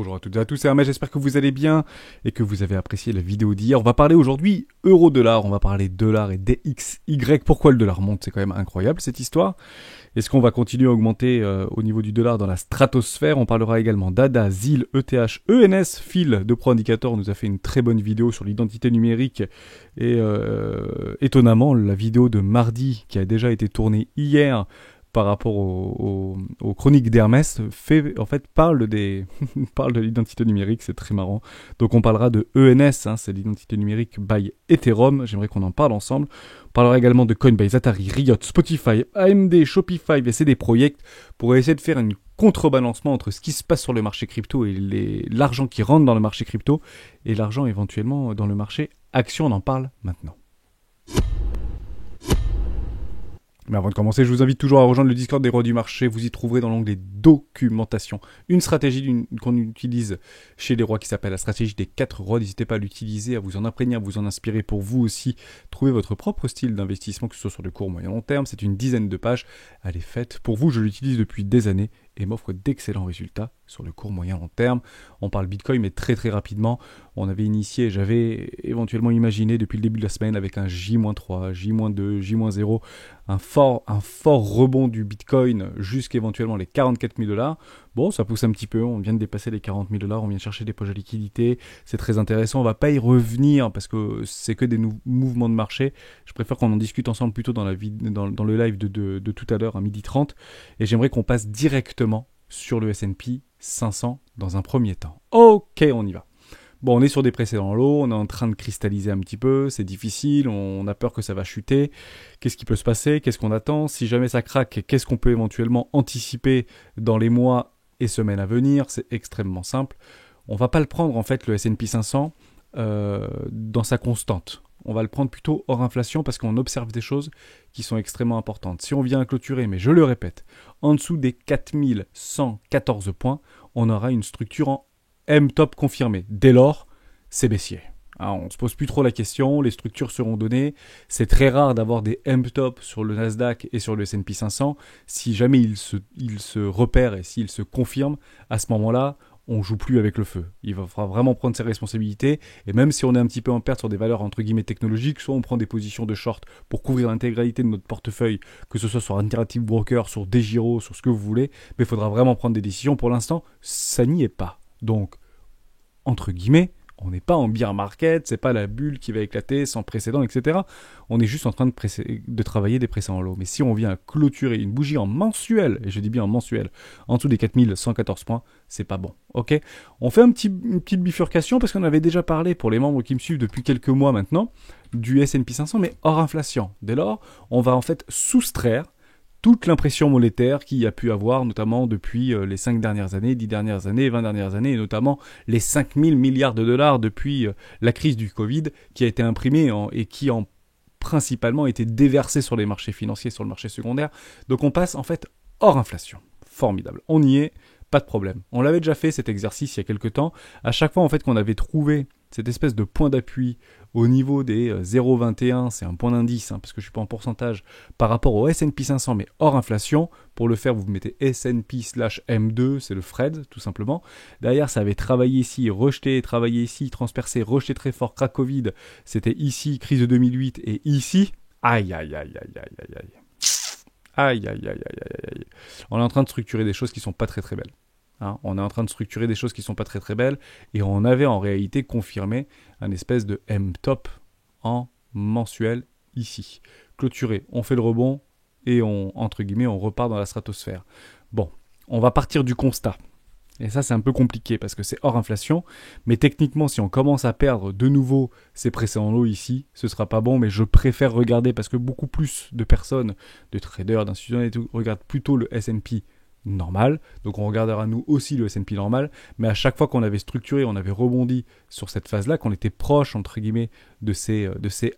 Bonjour à toutes et à tous, c'est Hermès, j'espère que vous allez bien et que vous avez apprécié la vidéo d'hier. On va parler aujourd'hui euro-dollar, on va parler dollar et DXY. Pourquoi le dollar monte? C'est quand même incroyable cette histoire. Est-ce qu'on va continuer à augmenter au niveau du dollar dans la stratosphère? On parlera également d'ADA, ZIL, ETH, ENS. Phil de Pro Indicator nous a fait une très bonne vidéo sur l'identité numérique et étonnamment la vidéo de mardi qui a déjà été tournée hier par rapport aux chroniques d'Hermès, parle de l'identité numérique, c'est très marrant. Donc on parlera de ENS, c'est l'identité numérique by Ethereum, j'aimerais qu'on en parle ensemble. On parlera également de Coinbase, Atari, Riot, Spotify, AMD, Shopify et CD Projekt pour essayer de faire une contrebalancement entre ce qui se passe sur le marché crypto et l'argent qui rentre dans le marché crypto et l'argent éventuellement dans le marché action, on en parle maintenant. Mais avant de commencer, je vous invite toujours à rejoindre le Discord des rois du marché. Vous y trouverez dans l'onglet documentation une stratégie qu'on utilise chez les rois qui s'appelle la stratégie des 4 rois. N'hésitez pas à l'utiliser, à vous en imprégner, à vous en inspirer pour vous aussi trouver votre propre style d'investissement, que ce soit sur le court, moyen, long terme. C'est une dizaine de pages. Elle est faite pour vous. Je l'utilise depuis des années et m'offre d'excellents résultats sur le court, moyen, long terme. On parle Bitcoin, mais très très rapidement. On avait initié, j'avais éventuellement imaginé depuis le début de la semaine avec un J-3, J-2, J-0, un fort rebond du Bitcoin jusqu'éventuellement les 44 000 $. Bon, ça pousse un petit peu, on vient de dépasser les 40 000 $, on vient de chercher des poches à liquidité, c'est très intéressant, on va pas y revenir parce que c'est que des mouvements de marché. Je préfère qu'on en discute ensemble plutôt dans le live de tout à l'heure à 12h30 et j'aimerais qu'on passe directement sur le S&P 500 dans un premier temps. Ok, on y va. Bon, on est sur des précédents lots, on est en train de cristalliser un petit peu, c'est difficile, on a peur que ça va chuter. Qu'est-ce qui peut se passer? Qu'est-ce qu'on attend? Si jamais ça craque, qu'est-ce qu'on peut éventuellement anticiper dans les mois et semaines à venir? C'est extrêmement simple. On va pas le prendre en fait le S&P 500 dans sa constante. On va le prendre plutôt hors inflation parce qu'on observe des choses qui sont extrêmement importantes. Si on vient à clôturer, mais je le répète, en dessous des 4114 points, on aura une structure en M-top confirmé. Dès lors, c'est baissier. On ne se pose plus trop la question, les structures seront données. C'est très rare d'avoir des M-top sur le Nasdaq et sur le S&P 500. Si jamais ils se repèrent et s'ils se confirment, à ce moment-là, on joue plus avec le feu. Il va falloir vraiment prendre ses responsabilités. Et même si on est un petit peu en perte sur des valeurs entre guillemets technologiques, soit on prend des positions de short pour couvrir l'intégralité de notre portefeuille, que ce soit sur Interactive Broker, sur DEGIRO, sur ce que vous voulez, mais il faudra vraiment prendre des décisions. Pour l'instant, ça n'y est pas. Donc, entre guillemets, on n'est pas en bear market, c'est pas la bulle qui va éclater sans précédent, etc. On est juste en train de travailler des précédents lots. Mais si on vient à clôturer une bougie en mensuel, et je dis bien en mensuel, en dessous des 4114 points, c'est pas bon. Ok, on fait une petite bifurcation parce qu'on avait déjà parlé pour les membres qui me suivent depuis quelques mois maintenant du S&P 500, mais hors inflation. Dès lors, on va en fait soustraire toute l'impression monétaire qu'il y a pu avoir, notamment depuis les 5 dernières années, 10 dernières années, 20 dernières années, et notamment les 5 000 milliards de dollars depuis la crise du Covid, qui a été imprimée et qui a principalement été déversé sur les marchés financiers, sur le marché secondaire. Donc on passe en fait hors inflation. Formidable. On y est, pas de problème. On l'avait déjà fait cet exercice il y a quelques temps. À chaque fois en fait qu'on avait trouvé cette espèce de point d'appui au niveau des 0,21, c'est un point d'indice, parce que je ne suis pas en pourcentage, par rapport au S&P 500, mais hors inflation. Pour le faire, vous mettez S&P/M2, c'est le Fred, tout simplement. Derrière, ça avait travaillé ici, rejeté, travaillé ici, transpercé, rejeté très fort, crack Covid. C'était ici, crise de 2008, et ici, aïe, aïe, aïe, aïe, aïe, aïe, aïe. Aïe, aïe, aïe, aïe, aïe, aïe. On est en train de structurer des choses qui ne sont pas très très belles. On est en train de structurer des choses qui ne sont pas très très belles et on avait en réalité confirmé un espèce de M-top en mensuel ici. Clôturé, on fait le rebond et on repart dans la stratosphère. Bon, on va partir du constat. Et ça, c'est un peu compliqué parce que c'est hors inflation. Mais techniquement, si on commence à perdre de nouveau ces précédents lots ici, ce sera pas bon. Mais je préfère regarder parce que beaucoup plus de personnes, de traders, d'institutionnels et tout, regardent plutôt le S&P normal, donc on regardera nous aussi le S&P normal, mais à chaque fois qu'on avait structuré, on avait rebondi sur cette phase-là, qu'on était proche entre guillemets de ces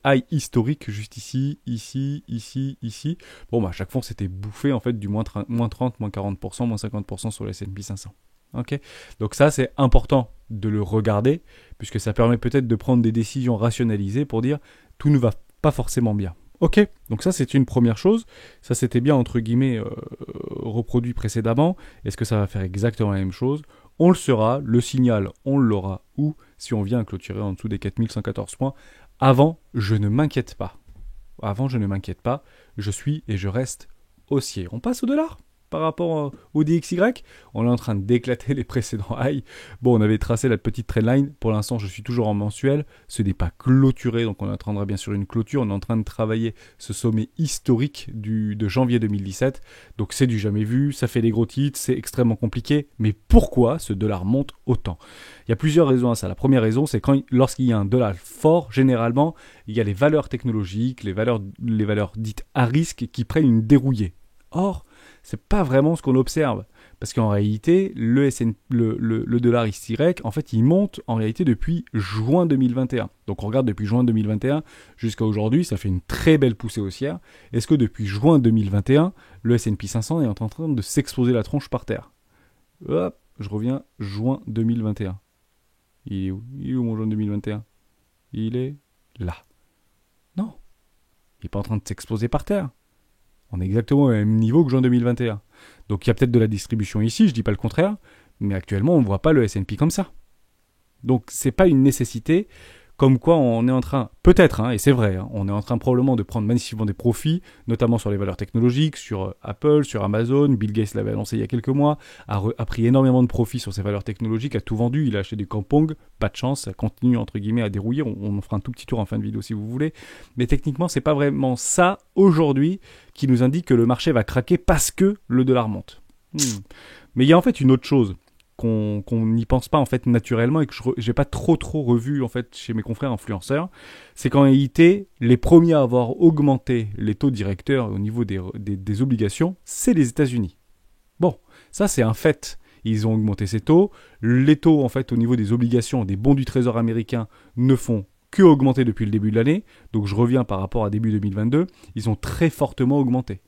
highs historiques juste ici, ici. Bon bah à chaque fois on s'était bouffé en fait du moins 30, moins 40%, moins 50% sur le S&P 500. Ok, donc ça c'est important de le regarder puisque ça permet peut-être de prendre des décisions rationalisées pour dire tout ne va pas forcément bien. Ok, donc ça c'est une première chose, ça c'était bien entre guillemets reproduit précédemment, est-ce que ça va faire exactement la même chose? on le sera, le signal, on l'aura où si on vient à clôturer en dessous des 4114 points. Avant, je ne m'inquiète pas. Je suis et je reste haussier. On passe au dollar par rapport au DXY. On est en train d'éclater les précédents highs. Bon, on avait tracé la petite trendline. Pour l'instant, je suis toujours en mensuel. Ce n'est pas clôturé, donc on attendra bien sûr une clôture. On est en train de travailler ce sommet historique de janvier 2017. Donc c'est du jamais vu, ça fait des gros titres, c'est extrêmement compliqué. Mais pourquoi ce dollar monte autant ? Il y a plusieurs raisons à ça. La première raison, c'est lorsqu'il y a un dollar fort, généralement, il y a les valeurs technologiques, les valeurs dites à risque qui prennent une dérouillée. Or, c'est pas vraiment ce qu'on observe. Parce qu'en réalité, le dollar XY, en fait, il monte en réalité depuis juin 2021. Donc on regarde depuis juin 2021 jusqu'à aujourd'hui, ça fait une très belle poussée haussière. Est-ce que depuis juin 2021, le S&P 500 est en train de s'exploser la tronche par terre ? Hop, je reviens, juin 2021. Il est où mon juin 2021 ? Il est là. Non, il n'est pas en train de s'exploser par terre. On est exactement au même niveau que juin 2021. Donc il y a peut-être de la distribution ici, je ne dis pas le contraire, mais actuellement on ne voit pas le S&P comme ça. Donc c'est pas une nécessité, comme quoi on est en train, peut-être, et c'est vrai, on est en train probablement de prendre massivement des profits, notamment sur les valeurs technologiques, sur Apple, sur Amazon. Bill Gates l'avait annoncé il y a quelques mois, a pris énormément de profits sur ces valeurs technologiques, a tout vendu, il a acheté du Kampong, pas de chance, ça continue entre guillemets à dérouiller, on fera un tout petit tour en fin de vidéo si vous voulez, mais techniquement c'est pas vraiment ça aujourd'hui qui nous indique que le marché va craquer parce que le dollar monte. Mais il y a en fait une autre chose qu'on n'y pense pas en fait naturellement et que je n'ai pas trop revu en fait chez mes confrères influenceurs, c'est qu'en réalité, les premiers à avoir augmenté les taux directeurs au niveau des obligations, c'est les États-Unis. Bon, ça c'est un fait. Ils ont augmenté ces taux. Les taux en fait au niveau des obligations, des bons du trésor américain ne font que augmenter depuis le début de l'année. Donc je reviens par rapport à début 2022, ils ont très fortement augmenté.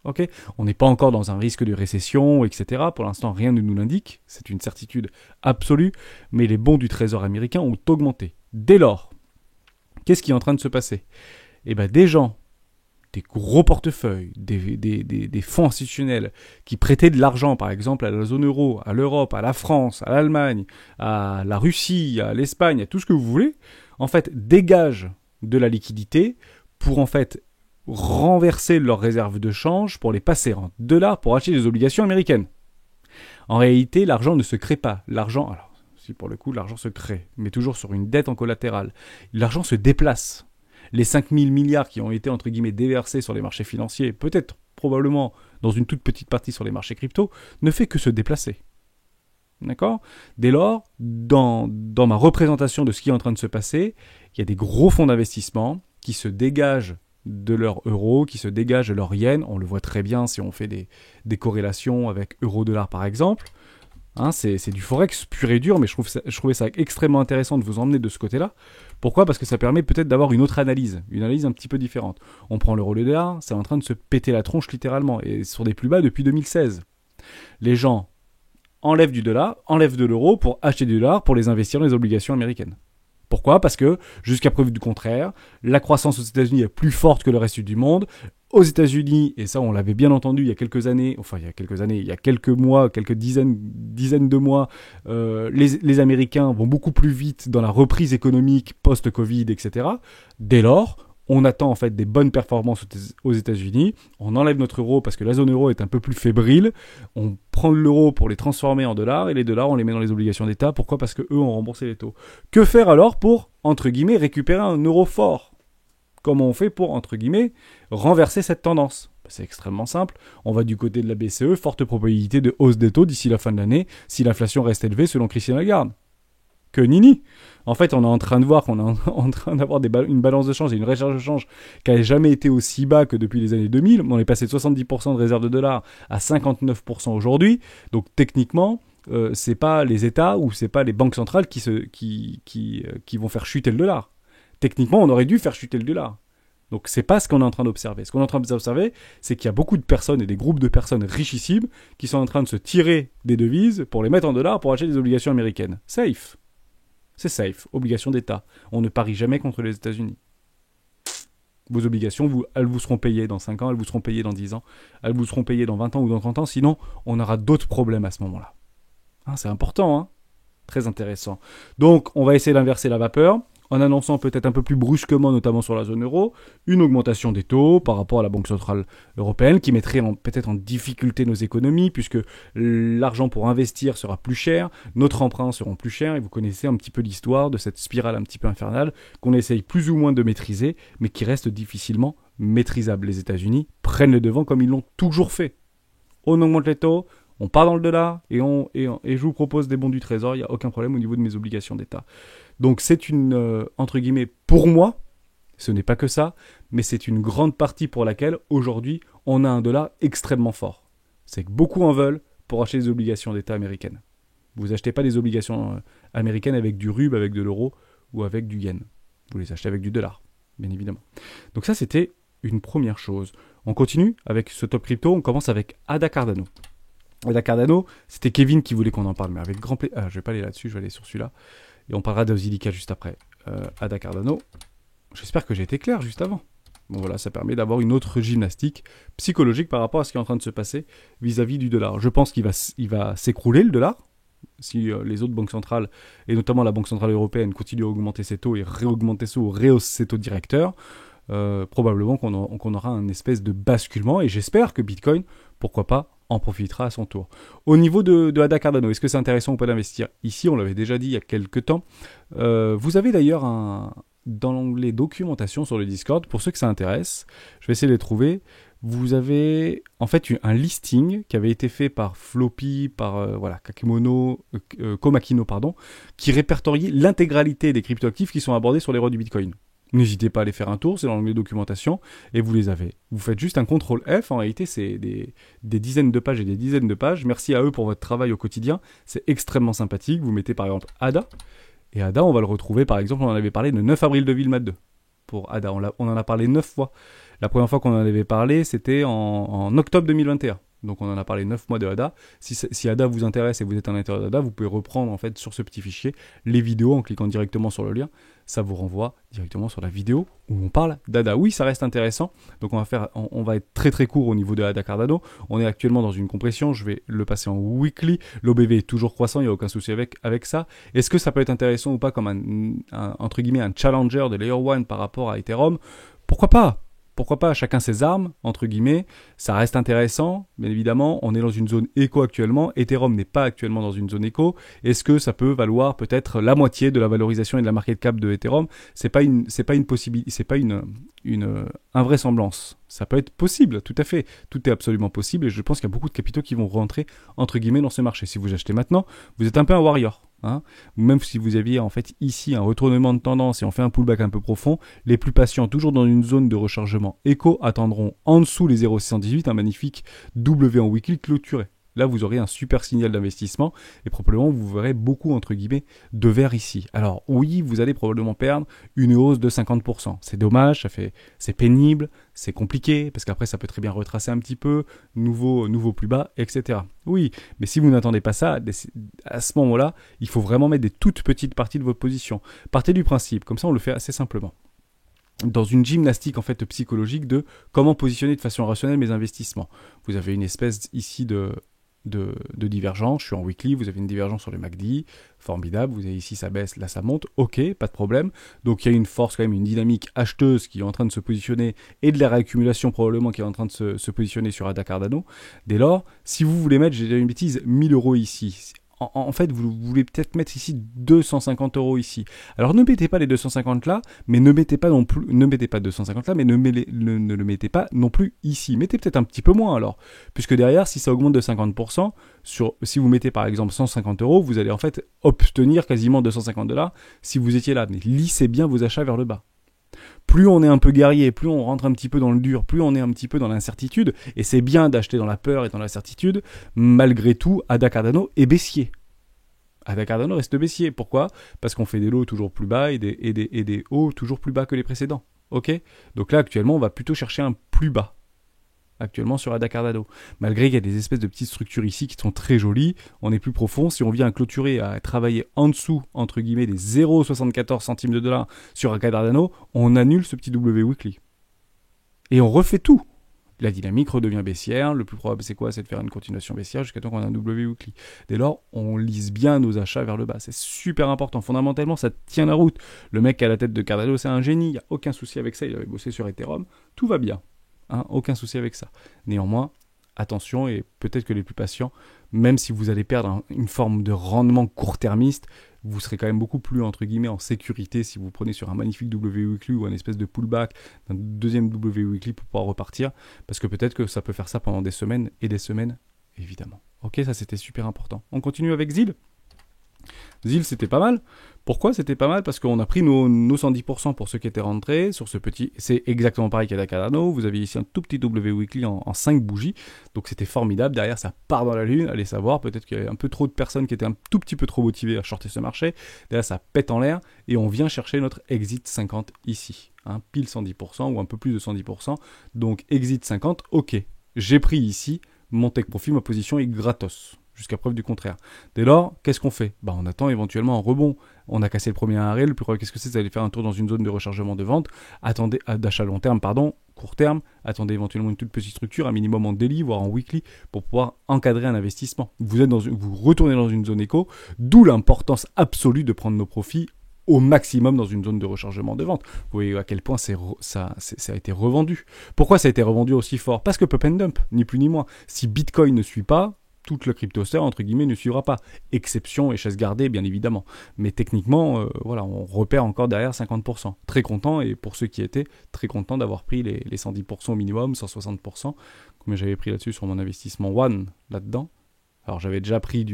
Okay, on n'est pas encore dans un risque de récession, etc. Pour l'instant, rien ne nous l'indique. C'est une certitude absolue. Mais les bons du trésor américain ont augmenté. Dès lors, qu'est-ce qui est en train de se passer ? Eh bien, des gens, des gros portefeuilles, des fonds institutionnels qui prêtaient de l'argent, par exemple, à la zone euro, à l'Europe, à la France, à l'Allemagne, à la Russie, à l'Espagne, à tout ce que vous voulez, en fait, dégagent de la liquidité pour, en fait, renverser leurs réserves de change pour les passer en dollars pour acheter des obligations américaines. En réalité, l'argent ne se crée pas. L'argent, alors, si pour le coup, l'argent se crée, mais toujours sur une dette en collatéral. L'argent se déplace. Les 5 000 milliards qui ont été, entre guillemets, déversés sur les marchés financiers, peut-être, probablement, dans une toute petite partie sur les marchés crypto, ne fait que se déplacer. D'accord ? Dès lors, dans ma représentation de ce qui est en train de se passer, il y a des gros fonds d'investissement qui se dégagent de leur euro, qui se dégagent de leur yen. On le voit très bien si on fait des corrélations avec euro-dollar par exemple. C'est du forex pur et dur, mais je trouvais ça extrêmement intéressant de vous emmener de ce côté-là. Pourquoi ? Parce que ça permet peut-être d'avoir une autre analyse, une analyse un petit peu différente. On prend l'euro-dollar, c'est en train de se péter la tronche littéralement, et sur des plus bas depuis 2016. Les gens enlèvent du dollar, enlèvent de l'euro pour acheter du dollar, pour les investir dans les obligations américaines. Pourquoi ? Parce que, jusqu'à preuve du contraire, la croissance aux États-Unis est plus forte que le reste du monde. Aux États-Unis, et ça on l'avait bien entendu il y a quelques années, il y a quelques mois, quelques dizaines de mois, les Américains vont beaucoup plus vite dans la reprise économique post-Covid, etc. Dès lors, on attend en fait des bonnes performances aux États-Unis, on enlève notre euro parce que la zone euro est un peu plus fébrile, on prend l'euro pour les transformer en dollars, et les dollars on les met dans les obligations d'État. Pourquoi ? Parce qu'eux ont remboursé les taux. Que faire alors pour, entre guillemets, récupérer un euro fort ? Comment on fait pour, entre guillemets, renverser cette tendance ? C'est extrêmement simple. On va du côté de la BCE, forte probabilité de hausse des taux d'ici la fin de l'année, si l'inflation reste élevée selon Christine Lagarde. Que nini. En fait, on est en train de voir qu'on est en train d'avoir une balance de change et une réserve de change qui n'a jamais été aussi bas que depuis les années 2000. On est passé de 70% de réserve de dollars à 59% aujourd'hui. Donc techniquement, c'est pas les États ou c'est pas les banques centrales qui vont faire chuter le dollar. Techniquement, on aurait dû faire chuter le dollar. Donc c'est pas ce qu'on est en train d'observer. Ce qu'on est en train d'observer, c'est qu'il y a beaucoup de personnes et des groupes de personnes richissimes qui sont en train de se tirer des devises pour les mettre en dollars pour acheter des obligations américaines. Safe. C'est safe, obligation d'État. On ne parie jamais contre les États-Unis. Vos obligations, elles vous seront payées dans 5 ans, elles vous seront payées dans 10 ans, elles vous seront payées dans 20 ans ou dans 30 ans, sinon on aura d'autres problèmes à ce moment-là. Hein, c'est important, hein. Très intéressant. Donc, on va essayer d'inverser la vapeur en annonçant peut-être un peu plus brusquement, notamment sur la zone euro, une augmentation des taux par rapport à la Banque Centrale Européenne qui mettrait peut-être en difficulté nos économies puisque l'argent pour investir sera plus cher, notre emprunt seront plus chers et vous connaissez un petit peu l'histoire de cette spirale un petit peu infernale qu'on essaye plus ou moins de maîtriser mais qui reste difficilement maîtrisable. Les États-Unis prennent le devant comme ils l'ont toujours fait. On augmente les taux, on part dans le dollar et je vous propose des bons du trésor, il n'y a aucun problème au niveau de mes obligations d'État. Donc c'est une, entre guillemets, pour moi, ce n'est pas que ça, mais c'est une grande partie pour laquelle, aujourd'hui, on a un dollar extrêmement fort. C'est que beaucoup en veulent pour acheter des obligations d'État américaines. Vous achetez pas des obligations américaines avec du rub, avec de l'euro ou avec du yen. Vous les achetez avec du dollar, bien évidemment. Donc ça, c'était une première chose. On continue avec ce top crypto, on commence avec Ada Cardano. Ada Cardano, c'était Kevin qui voulait qu'on en parle, mais avec grand plaisir. Je vais pas aller là-dessus, je vais aller sur celui-là. Et on parlera d'Osilica juste après. Ada Cardano, j'espère que j'ai été clair juste avant. Bon voilà, ça permet d'avoir une autre gymnastique psychologique par rapport à ce qui est en train de se passer vis-à-vis du dollar. Je pense qu'il va s'écrouler le dollar, si les autres banques centrales, et notamment la Banque Centrale Européenne, continuent à augmenter ses taux et réaugmenter ses taux, rehausser ses taux directeurs. Probablement qu'on aura un espèce de basculement, et j'espère que Bitcoin, pourquoi pas, en profitera à son tour. Au niveau de Ada Cardano, est-ce que c'est intéressant ou pas d'investir ici? On l'avait déjà dit il y a quelques temps. Vous avez d'ailleurs dans l'onglet documentation sur le Discord, pour ceux que ça intéresse, je vais essayer de les trouver. Vous avez en fait un listing qui avait été fait par Floppy, par Komakino, qui répertorie l'intégralité des cryptoactifs qui sont abordés sur les rois du Bitcoin. N'hésitez pas à aller faire un tour, c'est dans l'onglet documentation, et vous les avez. Vous faites juste un CTRL F, en réalité c'est des dizaines de pages et des dizaines de pages. Merci à eux pour votre travail au quotidien, c'est extrêmement sympathique. Vous mettez par exemple Ada, et Ada on va le retrouver par exemple, on en avait parlé le 9 avril 2022. Pour Ada, on en a parlé 9 fois. La première fois qu'on en avait parlé, c'était en octobre 2021. Donc on en a parlé 9 mois de Ada. Si Ada vous intéresse et vous êtes à l'intérieur d'Ada, vous pouvez reprendre en fait sur ce petit fichier les vidéos en cliquant directement sur le lien. Ça vous renvoie directement sur la vidéo où on parle d'Ada. Oui, ça reste intéressant. Donc on va être très très court au niveau de Ada Cardano. On est actuellement dans une compression. Je vais le passer en weekly. L'OBV est toujours croissant. Il n'y a aucun souci avec ça. Est-ce que ça peut être intéressant ou pas comme entre guillemets un challenger de Layer 1 par rapport à Ethereum? Pourquoi pas? Pourquoi pas, chacun ses armes, entre guillemets, ça reste intéressant, bien évidemment, on est dans une zone éco actuellement, Ethereum n'est pas actuellement dans une zone éco, est-ce que ça peut valoir peut-être la moitié de la valorisation et de la market cap de Ethereum? C'est pas une possibilité, c'est pas une invraisemblance. Ça peut être possible, tout à fait. Tout est absolument possible et je pense qu'il y a beaucoup de capitaux qui vont rentrer, entre guillemets, dans ce marché. Si vous achetez maintenant, vous êtes un peu un warrior. Hein, même si vous aviez en fait ici un retournement de tendance et on fait un pullback un peu profond, les plus patients, toujours dans une zone de rechargement éco, attendront en dessous les 0,618, un magnifique W en weekly clôturé. Là, vous aurez un super signal d'investissement et probablement vous verrez beaucoup, entre guillemets, de vert ici. Alors oui, vous allez probablement perdre une hausse de 50%. C'est dommage, c'est pénible, c'est compliqué, parce qu'après ça peut très bien retracer un petit peu, nouveau plus bas, etc. Oui, mais si vous n'attendez pas ça, à ce moment-là, il faut vraiment mettre des toutes petites parties de votre position. Partez du principe, comme ça on le fait assez simplement. Dans une gymnastique en fait psychologique de comment positionner de façon rationnelle mes investissements. Vous avez une espèce ici de divergence, je suis en weekly, vous avez une divergence sur le MACD, formidable, vous avez ici ça baisse, là ça monte, ok, pas de problème, donc il y a une force quand même, une dynamique acheteuse qui est en train de se positionner, et de la réaccumulation probablement qui est en train de se positionner sur Ada Cardano. Dès lors, si vous voulez mettre, j'ai dit une bêtise, 1000 € ici, en fait, vous voulez peut-être mettre ici 250 € ici. Alors ne mettez pas les 250 là, mais ne mettez pas 250 là, mais ne le mettez pas non plus ici. Mettez peut-être un petit peu moins alors, puisque derrière, si ça augmente de 50%, si vous mettez par exemple 150 €, vous allez en fait obtenir quasiment 250 $ si vous étiez là. Mais lissez bien vos achats vers le bas. Plus on est un peu guerrier, plus on rentre un petit peu dans le dur, plus on est un petit peu dans l'incertitude, et c'est bien d'acheter dans la peur et dans l'incertitude, malgré tout, Ada Cardano est baissier. Ada Cardano reste baissier. Pourquoi? Parce qu'on fait des lows toujours plus bas et des hauts toujours plus bas que les précédents. Ok? Donc là, actuellement, on va plutôt chercher un plus bas. Actuellement sur Ada Cardano. Malgré qu'il y a des espèces de petites structures ici qui sont très jolies, on est plus profond. Si on vient à clôturer, à travailler en dessous, entre guillemets, des 0,74 centimes de dollar sur Ada Cardano, on annule ce petit W weekly. Et on refait tout. La dynamique redevient baissière. Le plus probable, c'est quoi? C'est de faire une continuation baissière jusqu'à temps qu'on a un W weekly. Dès lors, on lise bien nos achats vers le bas. C'est super important. Fondamentalement, ça tient la route. Le mec à la tête de Cardano, c'est un génie. Il n'y a aucun souci avec ça. Il avait bossé sur Ethereum. Tout va bien. Hein, aucun souci avec ça. Néanmoins, attention, et peut-être que les plus patients, même si vous allez perdre une forme de rendement court-termiste, vous serez quand même beaucoup plus, entre guillemets, en sécurité si vous prenez sur un magnifique W weekly ou un espèce de pullback d'un deuxième W weekly pour pouvoir repartir, parce que peut-être que ça peut faire ça pendant des semaines et des semaines, évidemment. Ok, ça c'était super important. On continue avec ZIL. ZIL, c'était pas mal. Pourquoi c'était pas mal? Parce qu'on a pris nos 110% pour ceux qui étaient rentrés sur ce petit... C'est exactement pareil qu'à Cardano. Vous aviez ici un tout petit W weekly en 5 bougies. Donc c'était formidable. Derrière, ça part dans la lune. Allez savoir, peut-être qu'il y avait un peu trop de personnes qui étaient un tout petit peu trop motivées à shorter ce marché. Derrière, ça pète en l'air. Et on vient chercher notre exit 50 ici. Hein, pile 110% ou un peu plus de 110%. Donc exit 50, ok. J'ai pris ici mon take profit, ma position est gratos. Jusqu'à preuve du contraire. Dès lors, qu'est-ce qu'on fait? On attend éventuellement un rebond. On a cassé le premier arrêt, le plus probable, qu'est-ce que c'est? Ça allait faire un tour dans une zone de rechargement de vente. Attendez, d'achat long terme, court terme. Attendez éventuellement une toute petite structure, un minimum en daily, voire en weekly, pour pouvoir encadrer un investissement. Vous retournez dans une zone éco, d'où l'importance absolue de prendre nos profits au maximum dans une zone de rechargement de vente. Vous voyez à quel point ça a été revendu. Pourquoi ça a été revendu aussi fort? Parce que pump and dump, ni plus ni moins. Si Bitcoin ne suit pas, toute le cryptosphère, entre guillemets, ne suivra pas. Exception et chasse gardée, bien évidemment. Mais techniquement, voilà, on repère encore derrière 50%. Très content, et pour ceux qui étaient, très content d'avoir pris les 110% au minimum, 160%. Combien j'avais pris là-dessus sur mon investissement One, là-dedans. Alors, j'avais déjà pris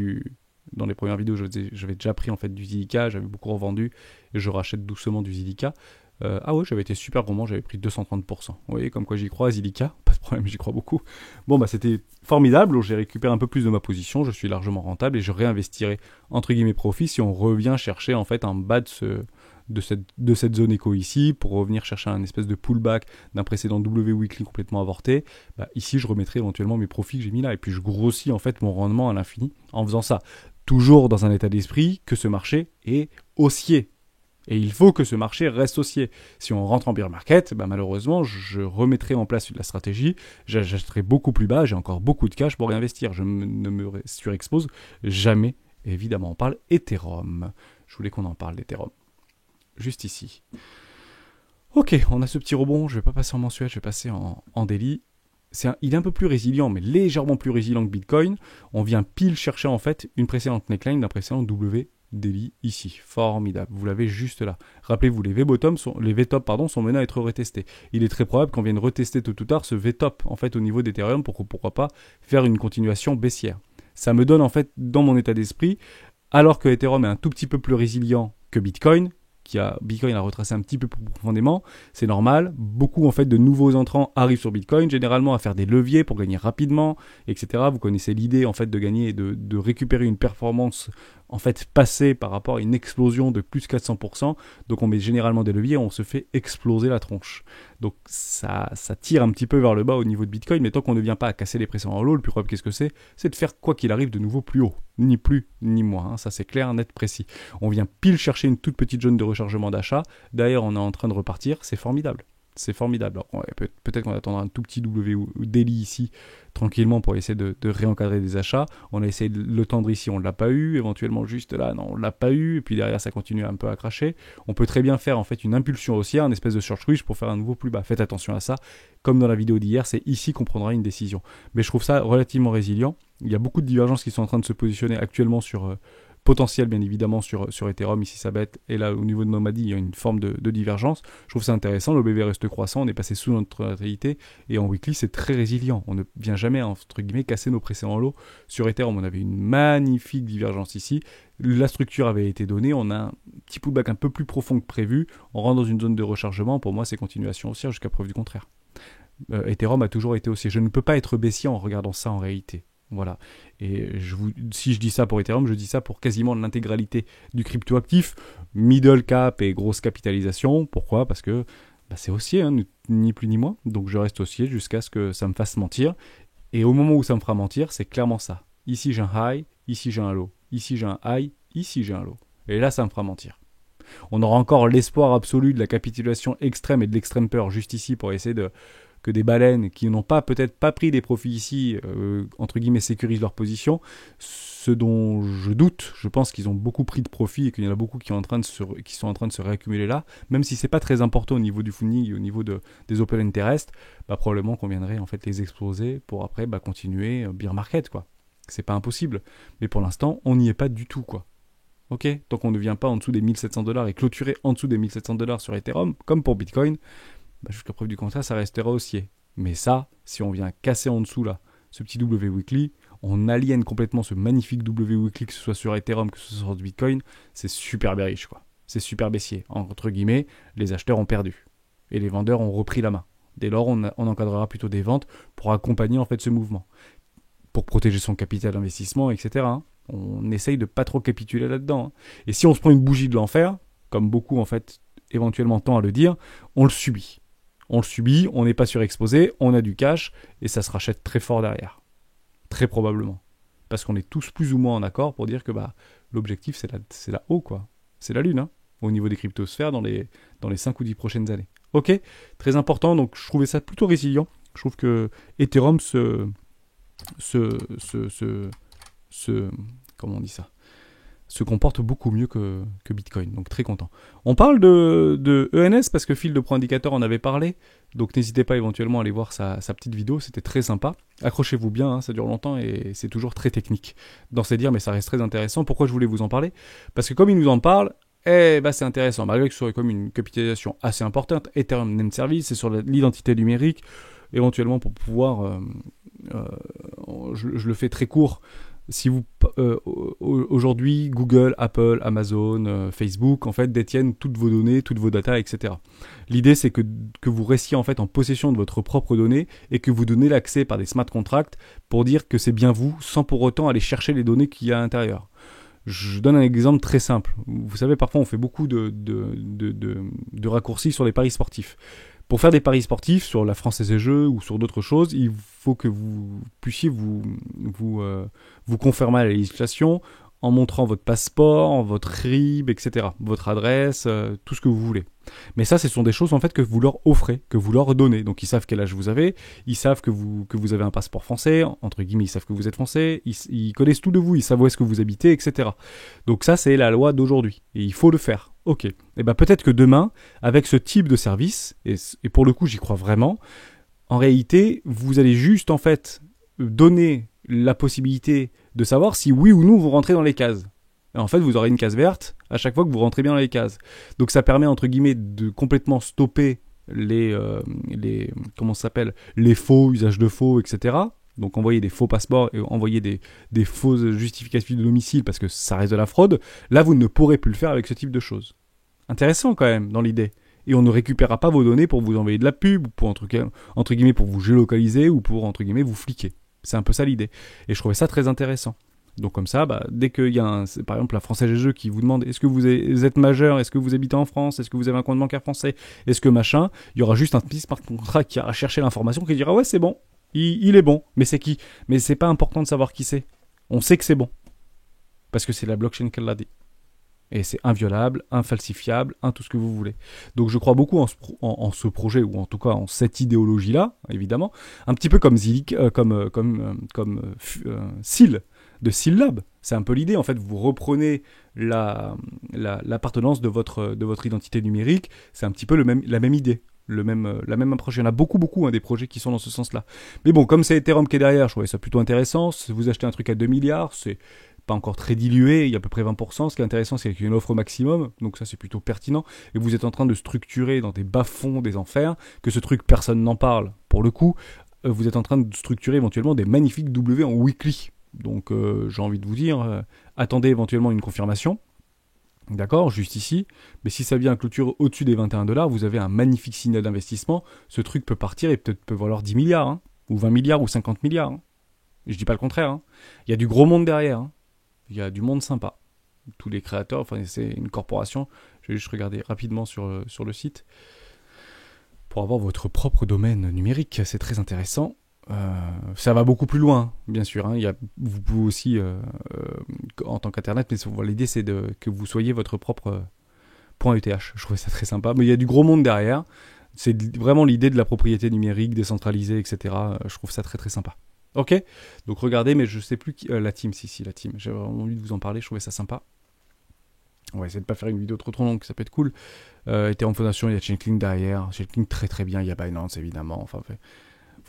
dans les premières vidéos, j'avais déjà pris en fait du Zilliqa, j'avais beaucoup revendu, et je rachète doucement du Zilliqa. Ah ouais, j'avais été super gourmand, j'avais pris 230%. Vous voyez, comme quoi j'y crois, Zilliqa, pas de problème, j'y crois beaucoup. Bon, c'était formidable, j'ai récupéré un peu plus de ma position, je suis largement rentable et je réinvestirai, entre guillemets, profit si on revient chercher en fait un bas de cette zone éco ici, pour revenir chercher un espèce de pullback d'un précédent W weekly complètement avorté. Ici, je remettrai éventuellement mes profits que j'ai mis là, et puis je grossis en fait mon rendement à l'infini en faisant ça. Toujours dans un état d'esprit que ce marché est haussier. Et il faut que ce marché reste haussier. Si on rentre en bear market, malheureusement, je remettrai en place la stratégie, j'achèterai beaucoup plus bas, j'ai encore beaucoup de cash pour réinvestir. Je ne me surexpose jamais, évidemment. On parle Ethereum. Je voulais qu'on en parle d'Ethereum. Juste ici. Ok, on a ce petit rebond, je ne vais pas passer en mensuel, je vais passer en daily. Il est un peu plus résilient, mais légèrement plus résilient que Bitcoin. On vient pile chercher en fait une précédente neckline d'un précédent W daily ici. Formidable. Vous l'avez juste là. Rappelez-vous, les V-top sont menés à être retestés. Il est très probable qu'on vienne retester tôt ou tard ce V-top en fait au niveau d'Ethereum pour pourquoi pas faire une continuation baissière. Ça me donne en fait dans mon état d'esprit, alors que Ethereum est un tout petit peu plus résilient que Bitcoin, Bitcoin a retracé un petit peu plus profondément, c'est normal. Beaucoup en fait de nouveaux entrants arrivent sur Bitcoin, généralement à faire des leviers pour gagner rapidement, etc. Vous connaissez l'idée en fait de gagner et de récupérer une performance en fait passée par rapport à une explosion de plus 400%. Donc on met généralement des leviers, on se fait exploser la tronche. Donc ça tire un petit peu vers le bas au niveau de Bitcoin, mais tant qu'on ne vient pas à casser les précédents lows, le plus probable qu'est-ce que c'est de faire quoi qu'il arrive de nouveau plus haut. Ni plus, ni moins. Hein. Ça c'est clair, net, précis. On vient pile chercher une toute petite zone de rechargement d'achat. D'ailleurs, on est en train de repartir. C'est formidable. C'est formidable. Alors, peut-être qu'on attendra un tout petit W daily ici, tranquillement, pour essayer de réencadrer des achats. On a essayé de le tendre ici, on ne l'a pas eu. Éventuellement, juste là, non, on ne l'a pas eu. Et puis derrière, ça continue un peu à cracher. On peut très bien faire en fait une impulsion haussière, une espèce de short squeeze pour faire un nouveau plus bas. Faites attention à ça. Comme dans la vidéo d'hier, c'est ici qu'on prendra une décision. Mais je trouve ça relativement résilient. Il y a beaucoup de divergences qui sont en train de se positionner actuellement sur... potentiel bien évidemment sur Ethereum, ici ça bête, et là au niveau de Nomadi il y a une forme de divergence. Je trouve ça intéressant, l'OBV reste croissant, on est passé sous notre réalité, et en weekly c'est très résilient, on ne vient jamais entre guillemets casser nos précédents lots. Sur Ethereum on avait une magnifique divergence ici, la structure avait été donnée, on a un petit pullback un peu plus profond que prévu, on rentre dans une zone de rechargement, pour moi c'est continuation haussière jusqu'à preuve du contraire. Ethereum a toujours été haussier, je ne peux pas être baissier en regardant ça en réalité. Voilà. Et si je dis ça pour Ethereum, je dis ça pour quasiment l'intégralité du cryptoactif, middle cap et grosse capitalisation. Pourquoi? Parce que c'est haussier, hein, ni plus ni moins. Donc je reste haussier jusqu'à ce que ça me fasse mentir. Et au moment où ça me fera mentir, c'est clairement ça. Ici j'ai un high, ici j'ai un low. Ici j'ai un high, ici j'ai un low. Et là ça me fera mentir. On aura encore l'espoir absolu de la capitulation extrême et de l'extrême peur juste ici pour essayer que des baleines qui n'ont peut-être pas pris des profits ici, entre guillemets, sécurisent leur position. Ce dont je doute, je pense qu'ils ont beaucoup pris de profit et qu'il y en a beaucoup qui sont en train de se réaccumuler là, même si c'est pas très important au niveau du funding et au niveau des open interest, probablement qu'on viendrait en fait les exposer pour après continuer bear market, quoi. C'est pas impossible, mais pour l'instant on n'y est pas du tout, quoi. Ok, tant qu'on ne vient pas en dessous des 1700 $ et clôturer en dessous des 1700 $ sur Ethereum, comme pour Bitcoin, jusqu'à preuve du contraire, ça restera haussier. Mais ça, si on vient casser en dessous là, ce petit W weekly, on aliène complètement ce magnifique W weekly, que ce soit sur Ethereum, que ce soit sur Bitcoin, c'est super bearish, quoi. C'est super baissier. Entre guillemets, les acheteurs ont perdu et les vendeurs ont repris la main. Dès lors, on encadrera plutôt des ventes pour accompagner en fait ce mouvement, pour protéger son capital d'investissement, etc. On essaye de pas trop capituler là-dedans. Et si on se prend une bougie de l'enfer, comme beaucoup en fait éventuellement tend à le dire, on le subit. On le subit, on n'est pas surexposé, on a du cash et ça se rachète très fort derrière. Très probablement. Parce qu'on est tous plus ou moins en accord pour dire que l'objectif c'est la haut, quoi. C'est la lune, au niveau des cryptosphères dans les 5 ou 10 prochaines années. Ok, très important, donc je trouvais ça plutôt résilient. Je trouve que Ethereum comment on dit ça, se comporte beaucoup mieux que Bitcoin, donc très content. On parle de ENS parce que Phil de Pro Indicator en avait parlé, donc n'hésitez pas éventuellement à aller voir sa petite vidéo, c'était très sympa. Accrochez-vous bien, ça dure longtemps et c'est toujours très technique dans ses dires, mais ça reste très intéressant. Pourquoi je voulais vous en parler? Parce que comme il nous en parle, c'est intéressant, malgré que ce soit comme une capitalisation assez importante. Ethereum Name Service, c'est sur l'identité numérique, éventuellement pour pouvoir, je le fais très court. Si vous aujourd'hui Google, Apple, Amazon, Facebook en fait détiennent toutes vos données, toutes vos datas, etc. L'idée c'est que vous restiez en fait en possession de votre propre donnée et que vous donnez l'accès par des smart contracts pour dire que c'est bien vous, sans pour autant aller chercher les données qu'il y a à l'intérieur. Je donne un exemple très simple. Vous savez, parfois on fait beaucoup de raccourcis sur les paris sportifs. Pour faire des paris sportifs sur la Française des Jeux ou sur d'autres choses, il faut que vous puissiez vous conformer à la législation en montrant votre passeport, votre RIB, etc., votre adresse, tout ce que vous voulez. Mais ça, ce sont des choses en fait que vous leur offrez, que vous leur donnez. Donc ils savent quel âge vous avez, ils savent que vous avez un passeport français, entre guillemets, ils savent que vous êtes français, ils connaissent tout de vous, ils savent où est-ce que vous habitez, etc. Donc ça, c'est la loi d'aujourd'hui. Et il faut le faire. Ok. Et peut-être que demain, avec ce type de service, et pour le coup, j'y crois vraiment, en réalité, vous allez juste en fait donner la possibilité de savoir si oui ou non vous rentrez dans les cases. Et en fait, vous aurez une case verte à chaque fois que vous rentrez bien dans les cases. Donc ça permet entre guillemets de complètement stopper les faux usages de faux, etc. Donc envoyer des faux passeports et envoyer des fausses justificatifs de domicile parce que ça reste de la fraude. Là, vous ne pourrez plus le faire avec ce type de choses. Intéressant quand même dans l'idée. Et on ne récupérera pas vos données pour vous envoyer de la pub ou pour entre guillemets pour vous géolocaliser ou pour entre guillemets vous fliquer. C'est un peu ça l'idée. Et je trouvais ça très intéressant. Donc comme ça, dès qu'il y a par exemple la Française des Jeux qui vous demande est-ce que vous êtes majeur, est-ce que vous habitez en France, est-ce que vous avez un compte bancaire français, est-ce que machin, il y aura juste un petit smart contract qui ira chercher l'information qui dira ouais c'est bon, il est bon, mais c'est qui? Mais c'est pas important de savoir qui c'est. On sait que c'est bon. Parce que c'est la blockchain qu'elle l'a dit. Et c'est inviolable, infalsifiable, tout ce que vous voulez. Donc je crois beaucoup en ce projet, ou en tout cas en cette idéologie-là, évidemment. Un petit peu comme SEAL, de SEAL Lab. C'est un peu l'idée, en fait, vous reprenez l'appartenance de votre identité numérique, c'est un petit peu la même idée. La même approche. Il y en a beaucoup des projets qui sont dans ce sens-là. Mais bon, comme c'est Ethereum qui est derrière, je trouvais ça plutôt intéressant. Si vous achetez un truc à 2 milliards, c'est pas encore très dilué, il y a à peu près 20%. Ce qui est intéressant, c'est qu'il y a une offre maximum, donc ça c'est plutôt pertinent. Et vous êtes en train de structurer dans des bas-fonds des enfers, que ce truc personne n'en parle. Pour le coup, vous êtes en train de structurer éventuellement des magnifiques W en weekly. Donc j'ai envie de vous dire, attendez éventuellement une confirmation. D'accord, juste ici. Mais si ça vient à clôture au-dessus des 21 $, vous avez un magnifique signal d'investissement. Ce truc peut partir et peut valoir 10 milliards, ou 20 milliards, ou 50 milliards. Je dis pas le contraire. Il y a du gros monde derrière. Il y a du monde sympa. Tous les créateurs, c'est une corporation. Je vais juste regarder rapidement sur le site. Pour avoir votre propre domaine numérique, c'est très intéressant. Ça va beaucoup plus loin, bien sûr. Vous pouvez aussi, en tant qu'Internet, mais l'idée c'est que vous soyez votre propre .eth. Je trouvais ça très sympa. Mais il y a du gros monde derrière. C'est vraiment l'idée de la propriété numérique, décentralisée, etc. Je trouve ça très très sympa. Ok. Donc regardez, mais je sais plus qui... la team, si, la team. J'ai vraiment envie de vous en parler, je trouvais ça sympa. On va essayer de pas faire une vidéo trop longue, ça peut être cool. Ethereum Foundation, il y a Chainlink derrière. Chainlink très très bien, il y a Binance évidemment. Enfin,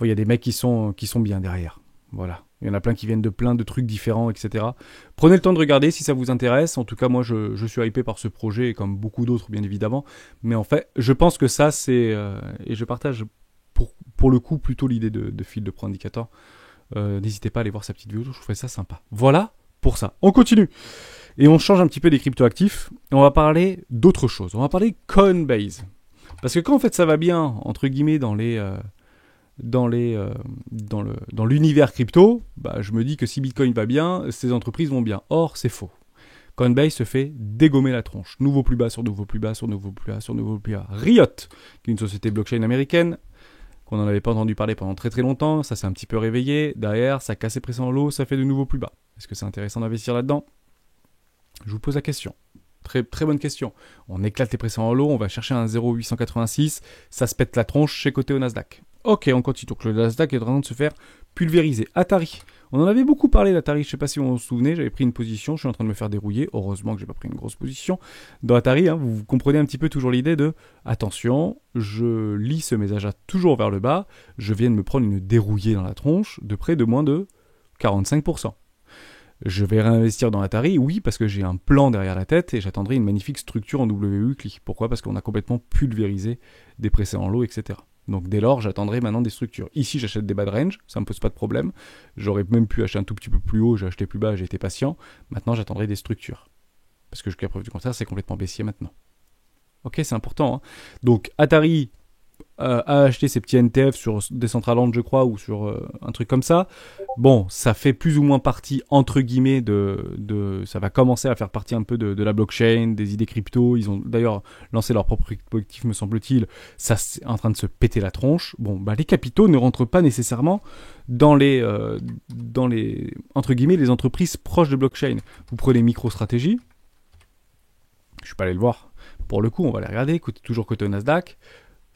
il y a des mecs qui sont bien derrière. Voilà. Il y en a plein qui viennent de plein de trucs différents, etc. Prenez le temps de regarder si ça vous intéresse. En tout cas, moi, je suis hypé par ce projet, comme beaucoup d'autres, bien évidemment. Mais en fait, je pense que ça, c'est... et je partage, pour le coup, plutôt l'idée de Phil de Pro Indicator. N'hésitez pas à aller voir sa petite vidéo, je trouvais ça sympa. Voilà pour ça. On continue. Et on change un petit peu des cryptoactifs. On va parler d'autre chose. On va parler Coinbase. Parce que quand, en fait, ça va bien, entre guillemets, dans l'univers crypto, bah, je me dis que si Bitcoin va bien, ces entreprises vont bien. Or, c'est faux. Coinbase se fait dégommer la tronche. Nouveau plus bas sur nouveau plus bas sur nouveau plus bas sur nouveau plus bas. Riot, qui est une société blockchain américaine, qu'on n'en avait pas entendu parler pendant très très longtemps, ça s'est un petit peu réveillé. Derrière, ça casse les prix en l'eau, ça fait de nouveau plus bas. Est-ce que c'est intéressant d'investir là-dedans? Je vous pose la question. Très, très bonne question. On éclate les pressions en lot, on va chercher un 0,886, ça se pète la tronche chez côté au Nasdaq. Ok, on continue. Donc le Nasdaq est en train de se faire pulvériser. Atari. On en avait beaucoup parlé d'Atari, je ne sais pas si vous vous souvenez, j'avais pris une position, je suis en train de me faire dérouiller. Heureusement que j'ai pas pris une grosse position. Dans Atari, vous comprenez un petit peu toujours l'idée de attention, je lis ce message toujours vers le bas, je viens de me prendre une dérouillée dans la tronche de près de moins de 45%. Je vais réinvestir dans Atari, oui, parce que j'ai un plan derrière la tête et j'attendrai une magnifique structure en W weekly. Pourquoi? Parce qu'on a complètement pulvérisé des précédents lots, etc. Donc dès lors, j'attendrai maintenant des structures. Ici, j'achète des bas de range, ça me pose pas de problème. J'aurais même pu acheter un tout petit peu plus haut, j'ai acheté plus bas, j'ai été patient. Maintenant, j'attendrai des structures. Parce que jusqu'à preuve du contraire, c'est complètement baissier maintenant. Ok, c'est important. Hein. Donc Atari a acheté ses petits NTF sur Decentraland, je crois, ou sur un truc comme ça. Bon, ça fait plus ou moins partie, entre guillemets, ça va commencer à faire partie un peu de la blockchain, des idées crypto. Ils ont d'ailleurs lancé leur propre collectif, me semble-t-il. Ça, c'est en train de se péter la tronche. Bon, bah, les capitaux ne rentrent pas nécessairement dans les, entre guillemets, les entreprises proches de blockchain. Vous prenez MicroStrategy. Je suis pas allé le voir. Pour le coup, on va les regarder. Toujours côté au Nasdaq.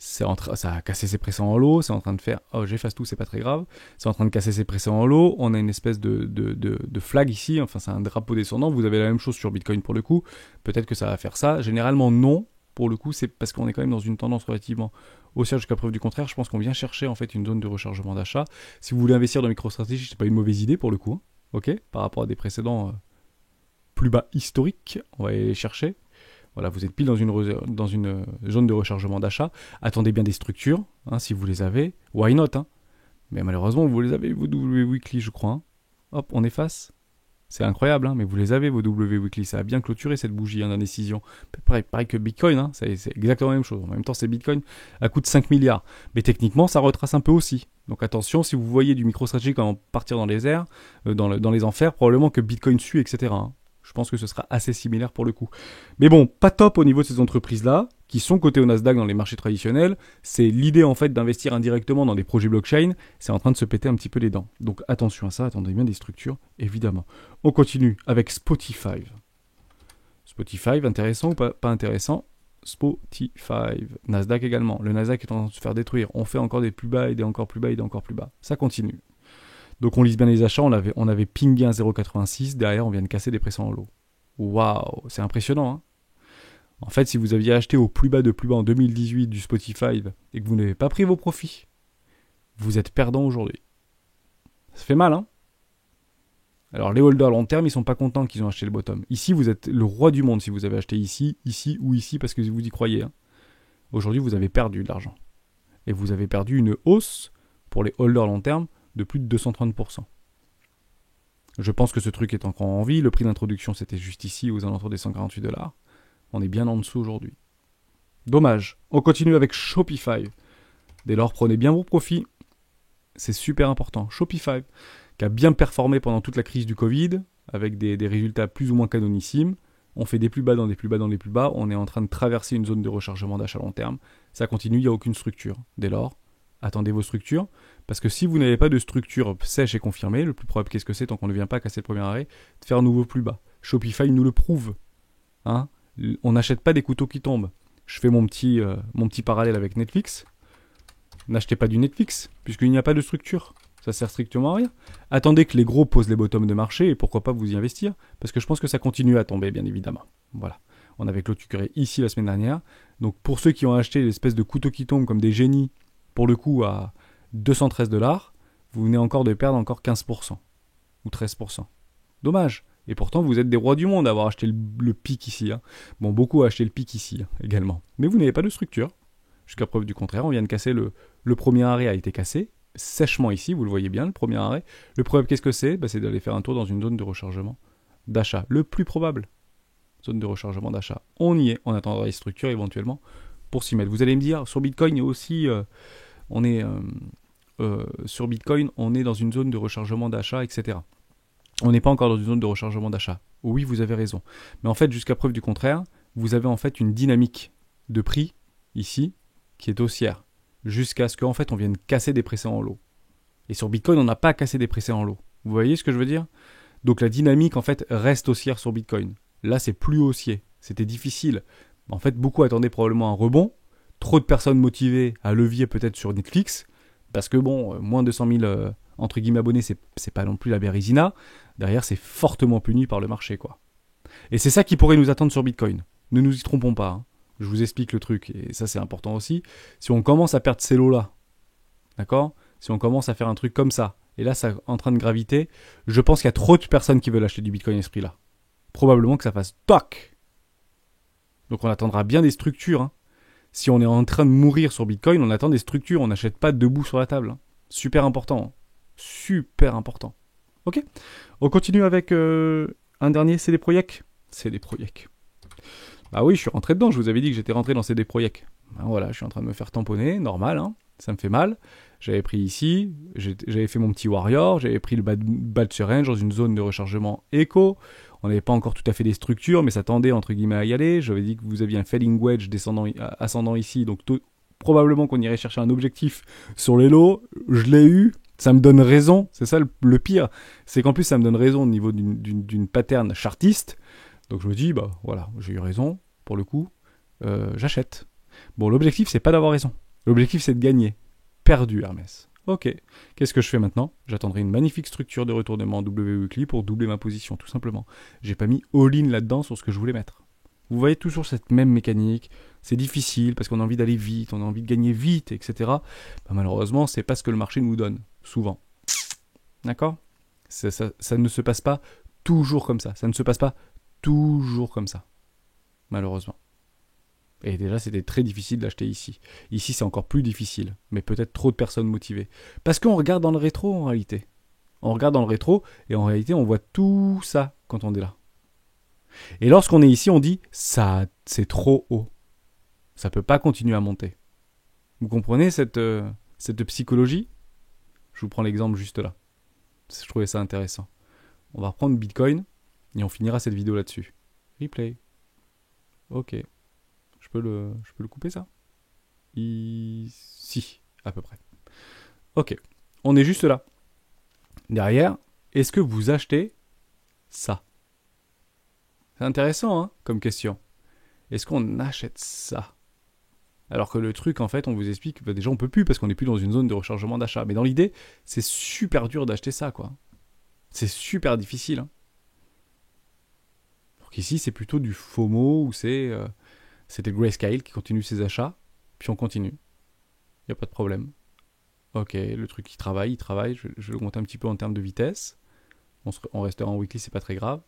Ça a cassé ses précédents en lot, c'est en train de faire... Oh, j'efface tout, c'est pas très grave. C'est en train de casser ses précédents en lot. On a une espèce de flag ici, enfin c'est un drapeau descendant. Vous avez la même chose sur Bitcoin pour le coup. Peut-être que ça va faire ça. Généralement non, pour le coup, c'est parce qu'on est quand même dans une tendance relativement haussière jusqu'à preuve du contraire. Je pense qu'on vient chercher en fait une zone de rechargement d'achat. Si vous voulez investir dans MicroStrategy, c'est pas une mauvaise idée pour le coup. Hein. Ok, par rapport à des précédents plus bas historiques, on va aller les chercher. Voilà, vous êtes pile dans une zone de rechargement d'achat. Attendez bien des structures, hein, si vous les avez. Why not hein. Mais malheureusement, vous les avez, vos W Weekly, je crois. Hein. Hop, on efface. C'est incroyable, hein, mais vous les avez, vos W Weekly. Ça a bien clôturé cette bougie hein, d'indécision. Pareil que Bitcoin, hein, c'est exactement la même chose. En même temps, c'est Bitcoin à coût de 5 milliards. Mais techniquement, ça retrace un peu aussi. Donc attention, si vous voyez du MicroStrategy quand partir dans les airs, dans les enfers, probablement que Bitcoin suit, etc. Hein. Je pense que ce sera assez similaire pour le coup. Mais bon, pas top au niveau de ces entreprises-là, qui sont cotées au Nasdaq dans les marchés traditionnels. C'est l'idée en fait d'investir indirectement dans des projets blockchain. C'est en train de se péter un petit peu les dents. Donc attention à ça, attendez bien des structures, évidemment. On continue avec Spotify. Spotify, intéressant ou pas intéressant? Spotify. Nasdaq également. Le Nasdaq est en train de se faire détruire. On fait encore des plus bas et des encore plus bas et des encore plus bas. Ça continue. Donc on lise bien les achats, on avait pingé un 0,86, derrière on vient de casser des pressants en lot. Waouh, c'est impressionnant. Hein. En fait, si vous aviez acheté au plus bas de plus bas en 2018 du Spotify et que vous n'avez pas pris vos profits, vous êtes perdant aujourd'hui. Ça fait mal, hein. Alors les holders à long terme, ils sont pas contents qu'ils ont acheté le bottom. Ici, vous êtes le roi du monde si vous avez acheté ici, ici ou ici parce que vous y croyez. Hein. Aujourd'hui, vous avez perdu de l'argent. Et vous avez perdu une hausse pour les holders à long terme de plus de 230%. Je pense que ce truc est encore en vie. Le prix d'introduction, c'était juste ici, aux alentours des $148. On est bien en dessous aujourd'hui. Dommage. On continue avec Shopify. Dès lors, prenez bien vos profits. C'est super important. Shopify, qui a bien performé pendant toute la crise du Covid, avec des résultats plus ou moins canonissimes. On fait des plus bas dans des plus bas dans les plus bas. On est en train de traverser une zone de rechargement d'achat long terme. Ça continue, il n'y a aucune structure. Dès lors, attendez vos structures, parce que si vous n'avez pas de structure sèche et confirmée, le plus probable, qu'est-ce que c'est, tant qu'on ne vient pas casser le premier arrêt, de faire un nouveau plus bas. Shopify nous le prouve. Hein, on n'achète pas des couteaux qui tombent. Je fais mon petit parallèle avec Netflix. N'achetez pas du Netflix, puisqu'il n'y a pas de structure. Ça sert strictement à rien. Attendez que les gros posent les bottoms de marché et pourquoi pas vous y investir, parce que je pense que ça continue à tomber, bien évidemment. Voilà. On avait clôturé ici la semaine dernière. Donc pour ceux qui ont acheté l'espèce de couteau qui tombe comme des génies, pour le coup à 213$, vous venez encore de perdre encore 15% ou 13%. Dommage. Et pourtant, vous êtes des rois du monde à avoir acheté le pic ici. Hein. Bon, beaucoup ont acheté le pic ici également. Mais vous n'avez pas de structure. Jusqu'à preuve du contraire, on vient de casser le premier arrêt a été cassé. Sèchement ici, vous le voyez bien, le premier arrêt. Le problème, qu'est-ce que c'est ? C'est d'aller faire un tour dans une zone de rechargement d'achat. Le plus probable. Zone de rechargement d'achat. On y est. On attendra les structures éventuellement pour s'y mettre. Vous allez me dire, sur Bitcoin, il y a aussi... sur Bitcoin, on est dans une zone de rechargement d'achat, etc. On n'est pas encore dans une zone de rechargement d'achat. Oui, vous avez raison. Mais en fait, jusqu'à preuve du contraire, vous avez en fait une dynamique de prix, ici, qui est haussière. Jusqu'à ce qu'en fait, on vienne casser des précédents lots. Et sur Bitcoin, on n'a pas cassé des précédents lots. Vous voyez ce que je veux dire ? Donc la dynamique, en fait, reste haussière sur Bitcoin. Là, c'est plus haussier. C'était difficile. En fait, beaucoup attendaient probablement un rebond. Trop de personnes motivées à levier peut-être sur Netflix. Parce que bon, moins de 100 000 entre guillemets abonnés, c'est pas non plus la Bérésina. Derrière, c'est fortement puni par le marché, quoi. Et c'est ça qui pourrait nous attendre sur Bitcoin. Ne nous y trompons pas. Hein. Je vous explique le truc, et ça c'est important aussi. Si on commence à perdre ces lots-là, d'accord ? Si on commence à faire un truc comme ça, et là, ça est en train de graviter, je pense qu'il y a trop de personnes qui veulent acheter du Bitcoin à ce prix-là. Probablement que ça fasse toc. Donc on attendra bien des structures. Hein. Si on est en train de mourir sur Bitcoin, on attend des structures, on n'achète pas debout sur la table. Hein. Super important. Hein. Super important. Ok ? On continue avec un dernier CD Projekt. CD Projekt. Bah oui, je suis rentré dedans, je vous avais dit que j'étais rentré dans CD Projekt. Ben voilà, je suis en train de me faire tamponner, normal, hein. Ça me fait mal. J'avais pris ici, j'avais fait mon petit Warrior, j'avais pris le Batch Range dans une zone de rechargement éco. On n'avait pas encore tout à fait des structures, mais ça tendait entre guillemets à y aller. J'avais dit que vous aviez un Falling Wedge ascendant ici, donc probablement qu'on irait chercher un objectif sur les lots. Je l'ai eu, ça me donne raison, c'est ça le pire. C'est qu'en plus ça me donne raison au niveau d'une pattern chartiste. Donc je me dis, bah voilà, j'ai eu raison, pour le coup, j'achète. Bon, l'objectif, c'est pas d'avoir raison. L'objectif, c'est de gagner. Perdu, Hermès. Ok, qu'est-ce que je fais maintenant ? J'attendrai une magnifique structure de retournement en W weekly pour doubler ma position, tout simplement. J'ai pas mis all-in là-dedans sur ce que je voulais mettre. Vous voyez toujours cette même mécanique. C'est difficile parce qu'on a envie d'aller vite, on a envie de gagner vite, etc. Bah, malheureusement, c'est pas ce que le marché nous donne, souvent. D'accord ? Ça ne se passe pas toujours comme ça. Ça ne se passe pas toujours comme ça, malheureusement. Et déjà, c'était très difficile d'acheter ici. Ici, c'est encore plus difficile, mais peut-être trop de personnes motivées. Parce qu'on regarde dans le rétro, en réalité. On regarde dans le rétro, et en réalité, on voit tout ça quand on est là. Et lorsqu'on est ici, on dit, ça, c'est trop haut. Ça peut pas continuer à monter. Vous comprenez cette psychologie ? Je vous prends l'exemple juste là. Je trouvais ça intéressant. On va reprendre Bitcoin, et on finira cette vidéo là-dessus. Replay. Ok. Je peux le couper, ça ? Ici, à peu près. Ok. On est juste là. Derrière, est-ce que vous achetez ça ? C'est intéressant, hein, comme question. Est-ce qu'on achète ça ? Alors que le truc, en fait, on vous explique, bah déjà, on peut plus parce qu'on n'est plus dans une zone de rechargement d'achat. Mais dans l'idée, c'est super dur d'acheter ça, quoi. C'est super difficile, hein. Donc ici, c'est plutôt du FOMO où c'était Grayscale qui continue ses achats, puis on continue. Il n'y a pas de problème. Ok, le truc il travaille. Je vais l'augmenter un petit peu en termes de vitesse. On restera en weekly, c'est pas très grave.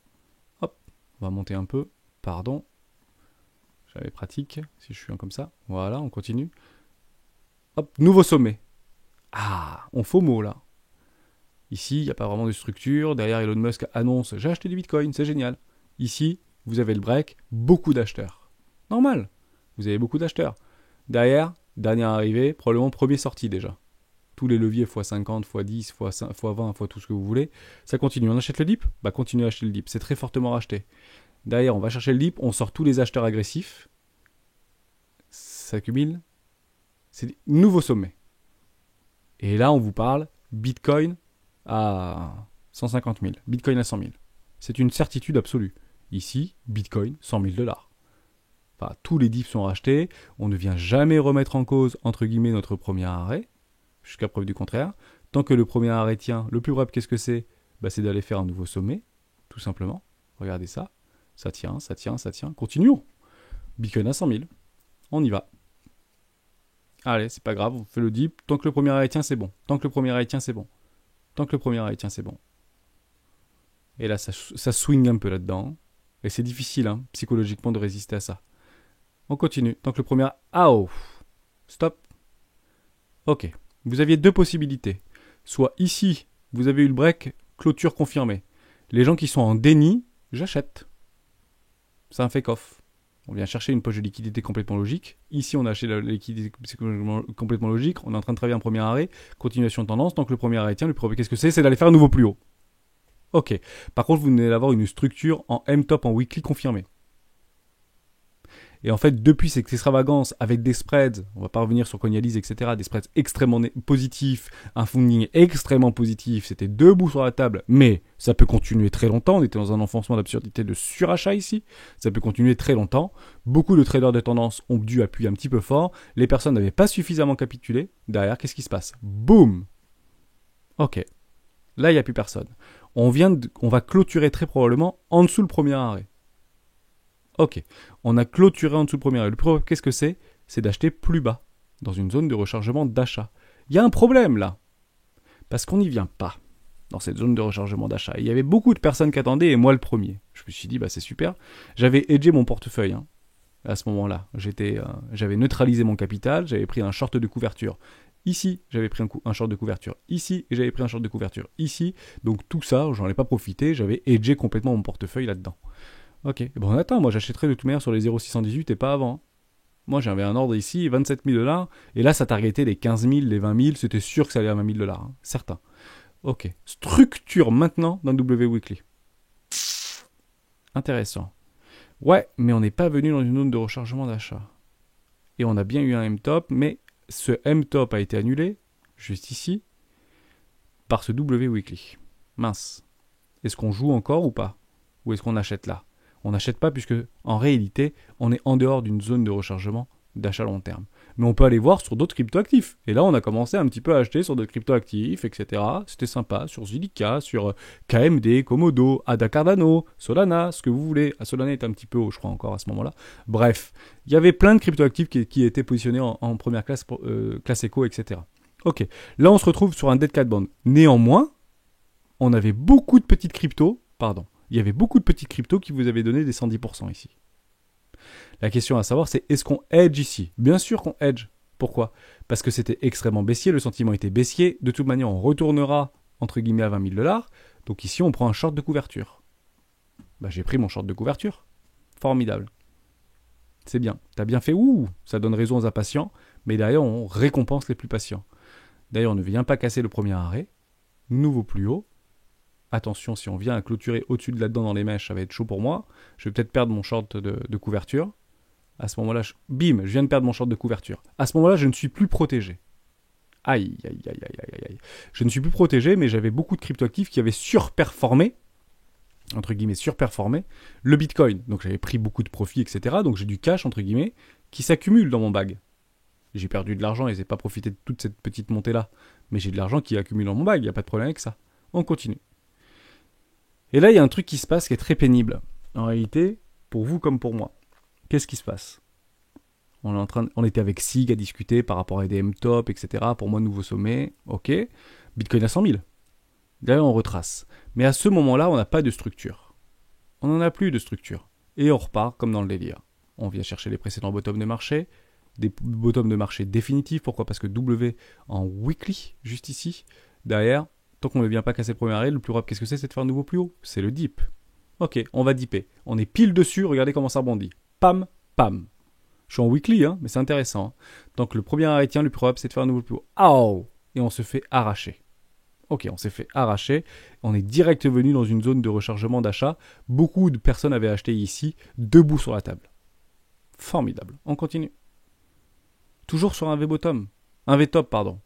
Hop, on va monter un peu. Pardon. J'avais pratique, si je suis comme ça. Voilà, on continue. Hop, nouveau sommet. Ah, on FOMO là. Ici, il n'y a pas vraiment de structure. Derrière, Elon Musk annonce, j'ai acheté du Bitcoin, c'est génial. Ici, vous avez le break, beaucoup d'acheteurs. Normal, vous avez beaucoup d'acheteurs. Derrière, dernière arrivée, probablement premier sorti déjà. Tous les leviers x50, x10, x20, x tout ce que vous voulez. Ça continue. On achète le dip ? Bah continuez à acheter le dip. C'est très fortement racheté. Derrière, on va chercher le dip, on sort tous les acheteurs agressifs. Ça cumule. C'est nouveau sommet. Et là, on vous parle Bitcoin à 150 000. Bitcoin à 100 000. C'est une certitude absolue. Ici, Bitcoin, $100 000. Enfin, tous les dips sont rachetés. On ne vient jamais remettre en cause, entre guillemets, notre premier arrêt, jusqu'à preuve du contraire. Tant que le premier arrêt tient, le plus probable, qu'est-ce que c'est? C'est d'aller faire un nouveau sommet, tout simplement. Regardez ça. Ça tient, ça tient, ça tient. Continuons. Bitcoin à 100 000. On y va. Allez, c'est pas grave, on fait le dip. Tant que le premier arrêt tient, c'est bon. Tant que le premier arrêt tient, c'est bon. Tant que le premier arrêt tient, c'est bon. Et là, ça swing un peu là-dedans. Et c'est difficile, hein, psychologiquement, de résister à ça. On continue. Tant que le premier... Ah oh. Stop. Ok. Vous aviez deux possibilités. Soit ici, vous avez eu le break, clôture confirmée. Les gens qui sont en déni, j'achète. C'est un fake-off. On vient chercher une poche de liquidité complètement logique. Ici, on a acheté la liquidité complètement logique. On est en train de travailler un premier arrêt. Continuation de tendance. Tant que le premier arrêt tient, le premier, qu'est-ce que c'est? C'est d'aller faire un nouveau plus haut. Ok. Par contre, vous venez d'avoir une structure en M-top en weekly confirmée. Et en fait, depuis cette extravagance avec des spreads, on va pas revenir sur Cognalise, etc., des spreads extrêmement positifs, un funding extrêmement positif, c'était debout sur la table, mais ça peut continuer très longtemps. On était dans un enfoncement d'absurdité de surachat ici. Ça peut continuer très longtemps. Beaucoup de traders de tendance ont dû appuyer un petit peu fort. Les personnes n'avaient pas suffisamment capitulé. Derrière, qu'est-ce qui se passe? Boum! Ok. Là, il n'y a plus personne. On va clôturer très probablement en dessous le premier arrêt. Ok, on a clôturé en dessous le premier arrêt. Le problème, qu'est-ce que c'est? C'est d'acheter plus bas, dans une zone de rechargement d'achat. Il y a un problème là, parce qu'on n'y vient pas, dans cette zone de rechargement d'achat. Il y avait beaucoup de personnes qui attendaient, et moi le premier. Je me suis dit, c'est super. J'avais hedgé mon portefeuille, hein, à ce moment-là. J'avais neutralisé mon capital, j'avais pris un short de couverture. Ici, j'avais pris un short de couverture. Ici, j'avais pris un short de couverture. Ici, donc tout ça, j'en ai pas profité, j'avais hedgé complètement mon portefeuille là-dedans. Ok, bon attends, moi j'achèterais de toute manière sur les 0,618 et pas avant. Moi j'avais un ordre ici, 27 000 $, et là ça targetait les 15 000, les 20 000, c'était sûr que ça allait à 20 000 $, hein, certain. Ok, structure maintenant d'un W Weekly. Intéressant. Ouais, mais on n'est pas venu dans une zone de rechargement d'achat. Et on a bien eu un M-top, mais ce M-top a été annulé, juste ici, par ce W Weekly. Mince. Est-ce qu'on joue encore ou pas? Ou est-ce qu'on achète là? On n'achète pas puisque, en réalité, on est en dehors d'une zone de rechargement d'achat long terme. Mais on peut aller voir sur d'autres cryptoactifs. Et là, on a commencé un petit peu à acheter sur d'autres cryptoactifs, etc. C'était sympa. Sur Zilliqa, sur KMD, Komodo, Ada Cardano, Solana, ce que vous voulez. Solana est un petit peu haut, je crois, encore à ce moment-là. Bref, il y avait plein de cryptoactifs qui étaient positionnés en première classe, classe éco, etc. Ok, là, on se retrouve sur un dead cat bond. Néanmoins, on avait beaucoup de petites cryptos, il y avait beaucoup de petites cryptos qui vous avaient donné des 110% ici. La question à savoir, c'est est-ce qu'on hedge ici? Bien sûr qu'on hedge. Pourquoi? Parce que c'était extrêmement baissier, le sentiment était baissier. De toute manière, on retournera, entre guillemets, à 20 000 $. Donc ici, on prend un short de couverture. J'ai pris mon short de couverture. Formidable. C'est bien. T'as bien fait, ça donne raison aux impatients. Mais derrière, on récompense les plus patients. D'ailleurs, on ne vient pas casser le premier arrêt. Nouveau plus haut. Attention, si on vient à clôturer au-dessus de là-dedans dans les mèches, ça va être chaud pour moi. Je vais peut-être perdre mon short de couverture. À ce moment-là, bim, je viens de perdre mon short de couverture. À ce moment-là, je ne suis plus protégé. Aïe, aïe, aïe, aïe, aïe, aïe. Je ne suis plus protégé, mais j'avais beaucoup de cryptoactifs qui avaient surperformé, entre guillemets, surperformé, le Bitcoin. Donc j'avais pris beaucoup de profits, etc. Donc j'ai du cash, entre guillemets, qui s'accumule dans mon bag. J'ai perdu de l'argent et je n'ai pas profité de toute cette petite montée-là. Mais j'ai de l'argent qui accumule dans mon bag, il n'y a pas de problème avec ça. On continue. Et là, il y a un truc qui se passe qui est très pénible. En réalité, pour vous comme pour moi. Qu'est-ce qui se passe? On était avec SIG à discuter par rapport à des M-top, etc. Pour moi, nouveau sommet. Ok. Bitcoin à 100 000. Derrière, on retrace. Mais à ce moment-là, on n'a pas de structure. On n'en a plus de structure. Et on repart comme dans le délire. On vient chercher les précédents bottoms de marché. Des bottoms de marché définitifs. Pourquoi? Parce que W en weekly, juste ici. Derrière, tant qu'on ne vient pas casser le premier arrêt, le plus rapide, qu'est-ce que c'est? C'est de faire un nouveau plus haut. C'est le dip. Ok, on va dipper. On est pile dessus, regardez comment ça rebondit. Pam, pam. Je suis en weekly, mais c'est intéressant. Donc le premier arrêt tient, le plus rapide, c'est de faire un nouveau plus haut. Aouh! Et on se fait arracher. Ok, on s'est fait arracher. On est direct venu dans une zone de rechargement d'achat. Beaucoup de personnes avaient acheté ici, debout sur la table. Formidable. On continue. Toujours sur un V-bottom. Un V-top, pardon.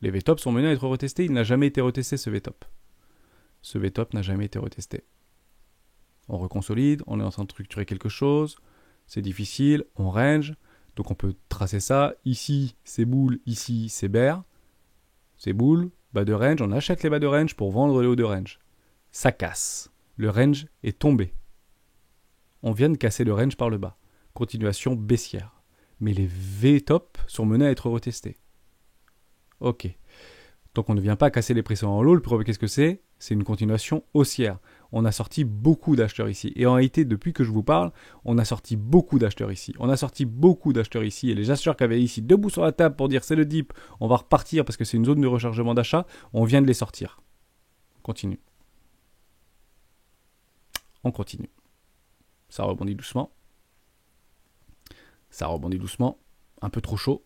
Les V-top sont menés à être retestés. Il n'a jamais été retesté, ce V-top. Ce V-top n'a jamais été retesté. On reconsolide, on est en train de structurer quelque chose. c'est difficile, on range, donc on peut tracer ça. Ici, c'est bull, ici, c'est bear. C'est bull, bas de range, on achète les bas de range pour vendre les hauts de range. Ça casse. Le range est tombé. On vient de casser le range par le bas. Continuation baissière. Mais les V-top sont menés à être retestés. Ok. Donc on ne vient pas casser les pressions en low. Le problème, qu'est-ce que c'est? C'est une continuation haussière. On a sorti beaucoup d'acheteurs ici. Et en réalité, depuis que je vous parle, on a sorti beaucoup d'acheteurs ici. On a sorti beaucoup d'acheteurs ici. Et les acheteurs qui avaient ici debout sur la table pour dire c'est le dip, on va repartir parce que c'est une zone de rechargement d'achat, on vient de les sortir. On continue. On continue. Ça rebondit doucement. Ça rebondit doucement. Un peu trop chaud.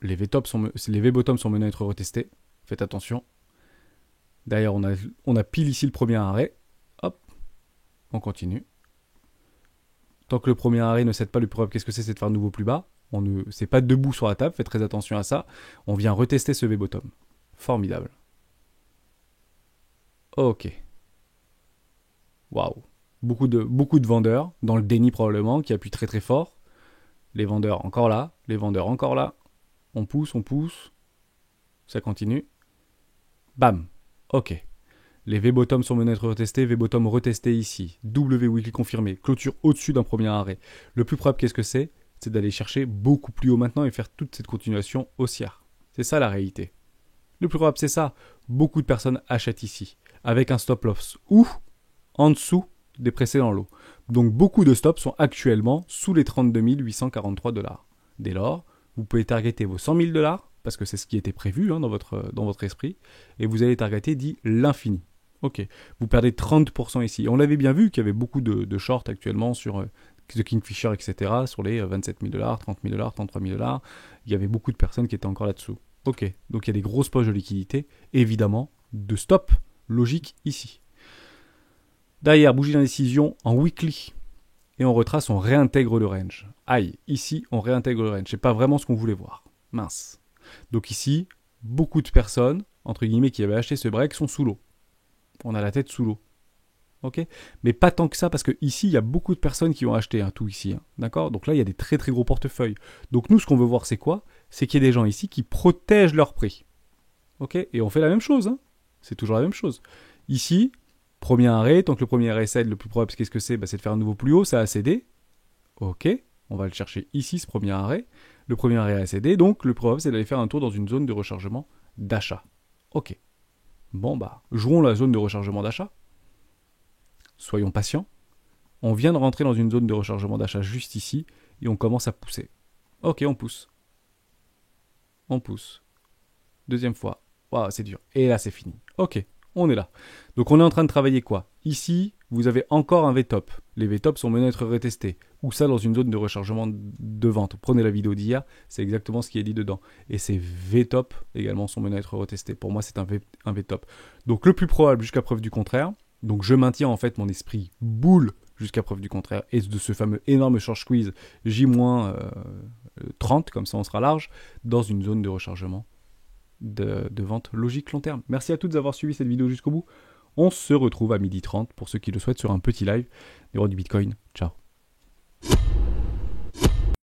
Les V-bottoms sont menés à être retestés. Faites attention. D'ailleurs, on a pile ici le premier arrêt. Hop. On continue. Tant que le premier arrêt ne cède pas, le problème, qu'est-ce que c'est? C'est de faire un nouveau plus bas. C'est pas debout sur la table. Faites très attention à ça. On vient retester ce V-bottom. Formidable. Ok. Waouh. Beaucoup de vendeurs, dans le déni probablement, qui appuient très très fort. Les vendeurs encore là, les vendeurs encore là. On pousse. Ça continue. Bam. Ok. Les V-bottom sont menés à être retestés, V-bottom retesté ici. W weekly confirmé. Clôture au-dessus d'un premier arrêt. Le plus probable, qu'est-ce que c'est? C'est d'aller chercher beaucoup plus haut maintenant et faire toute cette continuation haussière. C'est ça la réalité. Le plus probable, c'est ça. Beaucoup de personnes achètent ici, avec un stop loss ou en dessous des précédents lots. Donc beaucoup de stops sont actuellement sous les 32 843 $. Dès lors, vous pouvez targeter vos 100 000 $, parce que c'est ce qui était prévu dans votre esprit, et vous allez targeter dit l'infini. Ok, vous perdez 30% ici. On l'avait bien vu qu'il y avait beaucoup de shorts actuellement sur The Kingfisher, etc., sur les 27 000 $, 30 000 $, 33 000 $. Il y avait beaucoup de personnes qui étaient encore là-dessous. Ok, donc il y a des grosses poches de liquidité, évidemment, de stop logique ici. Derrière, bougie d'indécision en weekly. Et on retrace, on réintègre le range. Aïe, ici, on réintègre le range. C'est pas vraiment ce qu'on voulait voir. Mince. Donc ici, beaucoup de personnes, entre guillemets, qui avaient acheté ce break sont sous l'eau. On a la tête sous l'eau. Ok? Mais pas tant que ça, parce que ici, il y a beaucoup de personnes qui ont acheté tout ici. D'accord? Donc là, il y a des très très gros portefeuilles. Donc nous, ce qu'on veut voir, c'est quoi? C'est qu'il y a des gens ici qui protègent leur prix. Ok? Et on fait la même chose. C'est toujours la même chose. Ici, premier arrêt, tant que le premier arrêt cède, le plus probable, qu'est-ce que c'est? C'est de faire un nouveau plus haut, ça a cédé. Ok, on va le chercher ici, ce premier arrêt. Le premier arrêt a cédé, donc le plus probable, c'est d'aller faire un tour dans une zone de rechargement d'achat. Ok. Bon, jouons la zone de rechargement d'achat. Soyons patients. On vient de rentrer dans une zone de rechargement d'achat juste ici, et on commence à pousser. Ok, on pousse. On pousse. Deuxième fois. Waouh, c'est dur. Et là, c'est fini. Ok. On est là. Donc on est en train de travailler quoi? Ici, vous avez encore un V-top. Les V-top sont menés à être retestés. Ou ça dans une zone de rechargement de vente. Prenez la vidéo d'hier, c'est exactement ce qui est dit dedans. Et ces V-top également sont menés à être retestés. Pour moi, c'est un V-top. Donc le plus probable jusqu'à preuve du contraire. Donc je maintiens en fait mon esprit boule jusqu'à preuve du contraire. Et de ce fameux énorme short squeeze J-30, comme ça on sera large, dans une zone de rechargement de vente logique long terme. Merci à toutes d'avoir suivi cette vidéo jusqu'au bout. On se retrouve à 12h30 pour ceux qui le souhaitent sur un petit live des rois du Bitcoin.